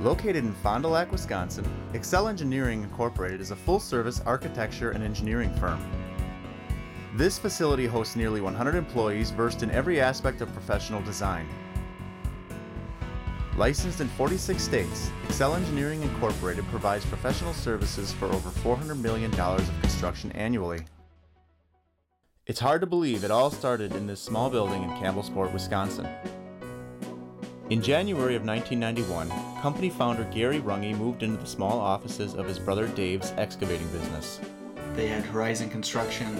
Located in Fond du Lac, Wisconsin, Excel Engineering Incorporated is a full-service architecture and engineering firm. This facility hosts nearly 100 employees versed in every aspect of professional design. Licensed in 46 states, Excel Engineering Incorporated provides professional services for over $400 million of construction annually. It's hard to believe it all started in this small building in Campbellsport, Wisconsin. In January of 1991, company founder Gary Runge moved into the small offices of his brother Dave's excavating business. They had Horizon Construction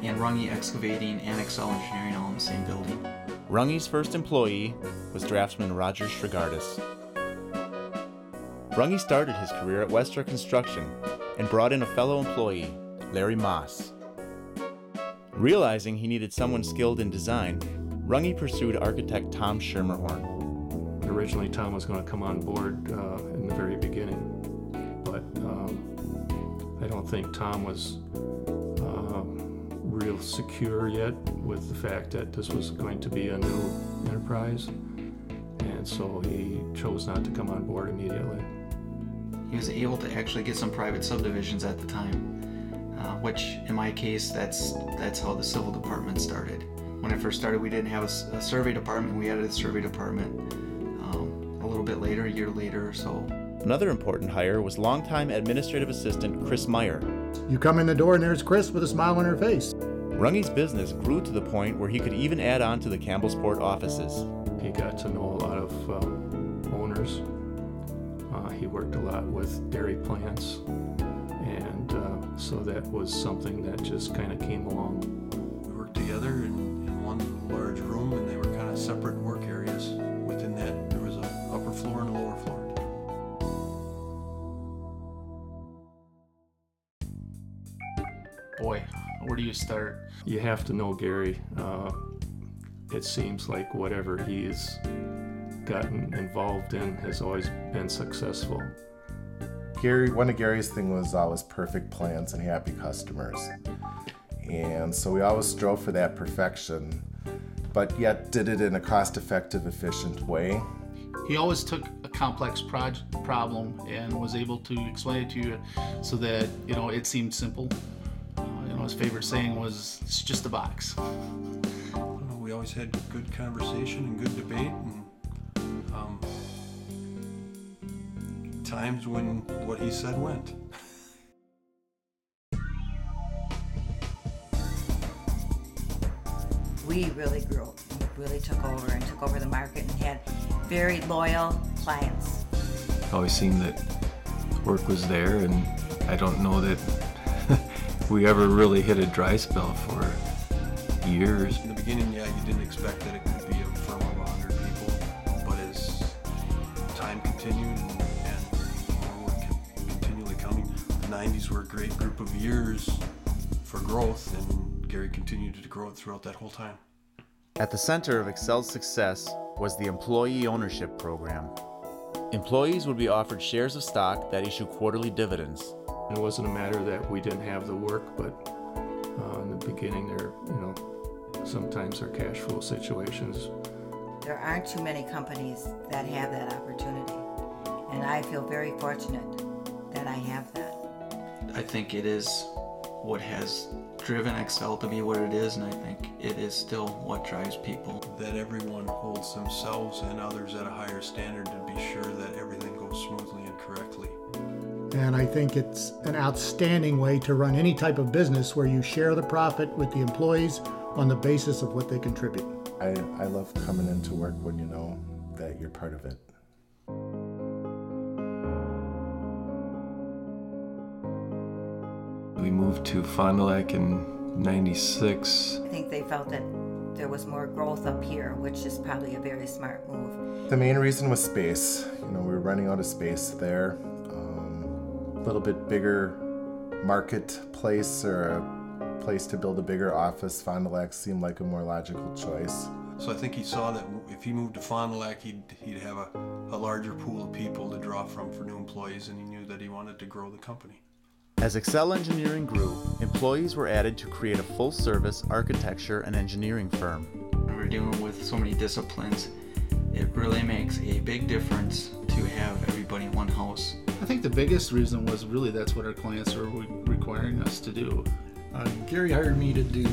and Runge Excavating and Excel Engineering all in the same building. Runge's first employee was draftsman Roger Strigardis. Runge started his career at Westra Construction and brought in a fellow employee, Larry Moss. Realizing he needed someone skilled in design, Runge pursued architect Tom Schermerhorn. Originally, Tom was going to come on board in the very beginning, but I don't think Tom was real secure yet with the fact that this was going to be a new enterprise, and so he chose not to come on board immediately. He was able to actually get some private subdivisions at the time, which in my case, that's how the civil department started. When I first started, we didn't have a survey department. We added a survey department a little bit later, a year later or so. Another important hire was longtime administrative assistant Chris Meyer. You come in the door and there's Chris with a smile on her face. Runge's business grew to the point where he could even add on to the Campbellsport offices. He got to know a lot of owners. He worked a lot with dairy plants, and so that was something that just kind of came along. We worked together in one large room, and they were kind of separate work areas. Within that, there was an upper floor and a lower floor. Boy, where do you start? You have to know Gary. It seems like whatever he's gotten involved in has always been successful. One of Gary's thing was always perfect plans and happy customers. And so we always strove for that perfection, but yet did it in a cost-effective, efficient way. He always took a complex problem and was able to explain it to you so that, it seemed simple. His favorite saying was, "It's just a box." We always had good conversation and good debate, and times when what he said went. We really grew. We really took over the market and had very loyal clients. It always seemed that work was there, and I don't know that we ever really hit a dry spell for years. In the beginning, you didn't expect that it could be a firm of 100 people, but as time continued and more work kept continually coming, the 90s were a great group of years for growth, and Gary continued to grow it throughout that whole time. At the center of Excel's success was the Employee Ownership Program. Employees would be offered shares of stock that issue quarterly dividends. It wasn't a matter that we didn't have the work, but in the beginning sometimes there are cash flow situations. There aren't too many companies that have that opportunity, and I feel very fortunate that I have that. I think it is what has driven Excel to be what it is, and I think it is still what drives people. That everyone holds themselves and others at a higher standard to be sure that everything goes smoothly and correctly. And I think it's an outstanding way to run any type of business where you share the profit with the employees on the basis of what they contribute. I love coming into work when you know that you're part of it. We moved to Fond du Lac in '96. I think they felt that there was more growth up here, which is probably a very smart move. The main reason was space. We were running out of space there. A little bit bigger marketplace or a place to build a bigger office. Fond du Lac seemed like a more logical choice. So I think he saw that if he moved to Fond du Lac, he'd have a larger pool of people to draw from for new employees, and he knew that he wanted to grow the company. As Excel Engineering grew, employees were added to create a full-service architecture and engineering firm. When we're dealing with so many disciplines, it really makes a big difference to have everybody in one house. I think the biggest reason was really that's what our clients are requiring us to do. Gary hired me to do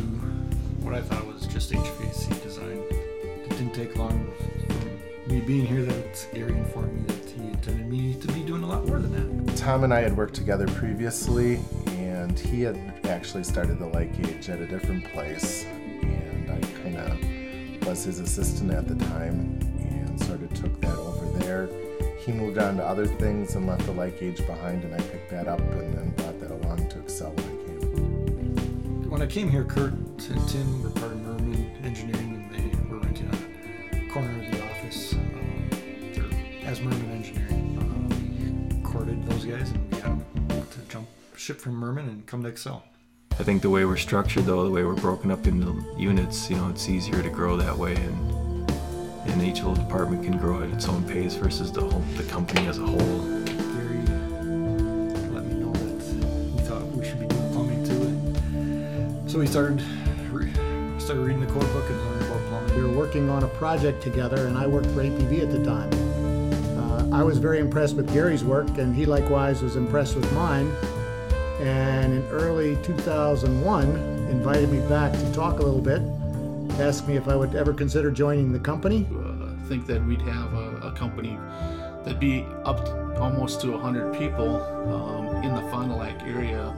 what I thought was just HVAC design. It didn't take long from me being here that Gary informed me that he intended me to be doing a lot more than that. Tom and I had worked together previously, and he had actually started the light gauge at a different place, and I kind of was his assistant at the time and sort of took that over there. He moved on to other things and left the light gauge behind, and I picked that up and then brought that along to Excel when I came. When I came here, Kurt and Tim were part of Merman Engineering, and they were renting a corner of the office as Merman Engineering. We courted those guys and got them to jump ship from Merman and come to Excel. I think the way we're structured, though, the way we're broken up into units, it's easier to grow that way, and each little department can grow at its own pace versus the company as a whole. Gary let me know that he thought we should be doing plumbing too, so we started reading the code book and learning about plumbing. We were working on a project together, and I worked for APV at the time. I was very impressed with Gary's work, and he likewise was impressed with mine. And in early 2001, invited me back to talk a little bit, asked me if I would ever consider joining the company. I think that we'd have a company that'd be up to almost to 100 people in the Fond du Lac area.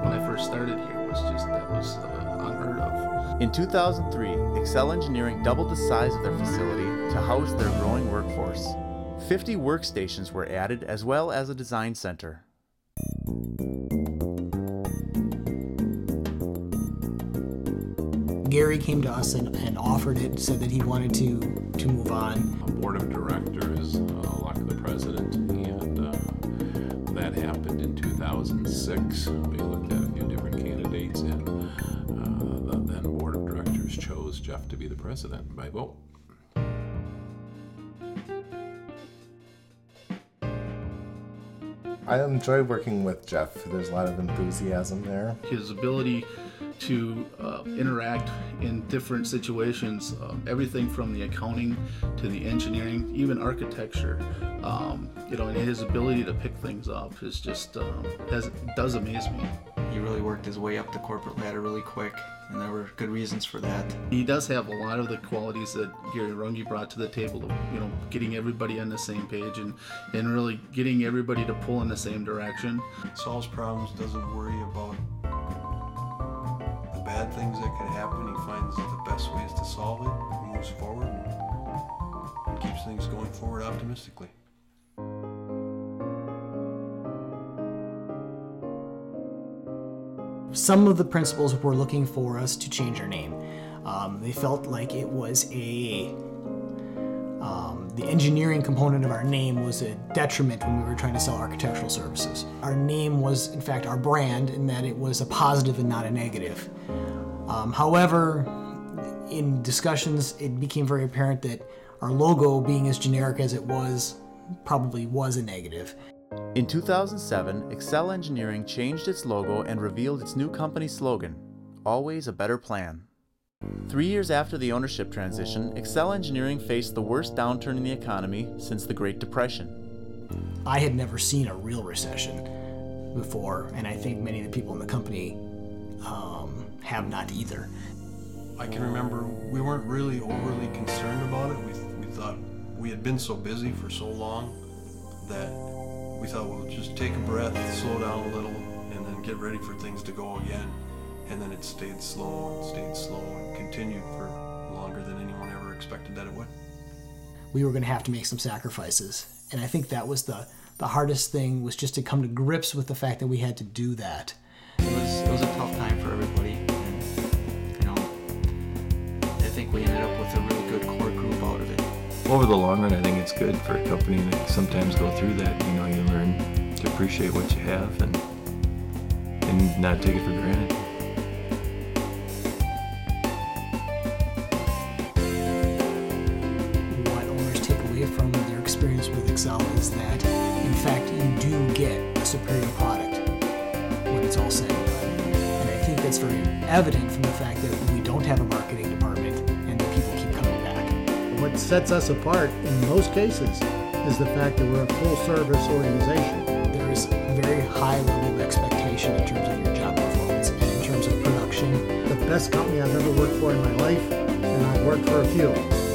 When I first started here, that was unheard of. In 2003, Excel Engineering doubled the size of their facility to house their growing workforce. 50 workstations were added, as well as a design center. Gary came to us and offered it, said that he wanted to move on. A board of directors elected the president, and that happened in 2006. We looked at a few different candidates, and the then board of directors chose Jeff to be the president by vote. I enjoy working with Jeff. There's a lot of enthusiasm there. His ability to interact in different situations, everything from the accounting to the engineering, even architecture, and his ability to pick things up is just does amaze me. He really worked his way up the corporate ladder really quick, and there were good reasons for that. He does have a lot of the qualities that Gary Runge brought to the table of, getting everybody on the same page and really getting everybody to pull in the same direction. Solves problems, doesn't worry about the bad things that could happen. He finds the best ways to solve it, moves forward, and keeps things going forward optimistically. Some of the principals were looking for us to change our name. They felt like it was the engineering component of our name was a detriment when we were trying to sell architectural services. Our name was, in fact, our brand, in that it was a positive and not a negative. However, in discussions, it became very apparent that our logo, being as generic as it was, probably was a negative. In 2007, Excel Engineering changed its logo and revealed its new company slogan, "Always a Better Plan." 3 years after the ownership transition, Excel Engineering faced the worst downturn in the economy since the Great Depression. I had never seen a real recession before, and I think many of the people in the company have not either. I can remember we weren't really overly concerned about it. We thought we had been so busy for so long that we thought we'll just take a breath, slow down a little, and then get ready for things to go again. And then it stayed slow and continued for longer than anyone ever expected that it would. We were going to have to make some sacrifices, and I think that was the hardest thing, was just to come to grips with the fact that we had to do that. It was a tough time for everybody, and I think we ended up with a really good core group out of it. Over the long run, I think it's good for a company that sometimes go through that. You learn to appreciate what you have and not take it for granted. What owners take away from their experience with Excel is that, in fact, you do get a superior product when it's all said and done. And I think that's very evident from the fact that we don't have a marketing department and that people keep coming back. What sets us apart in most cases is the fact that we're a full-service organization. There is a very high level of expectation in terms of your job performance and in terms of production. The best company I've ever worked for in my life, and I've worked for a few.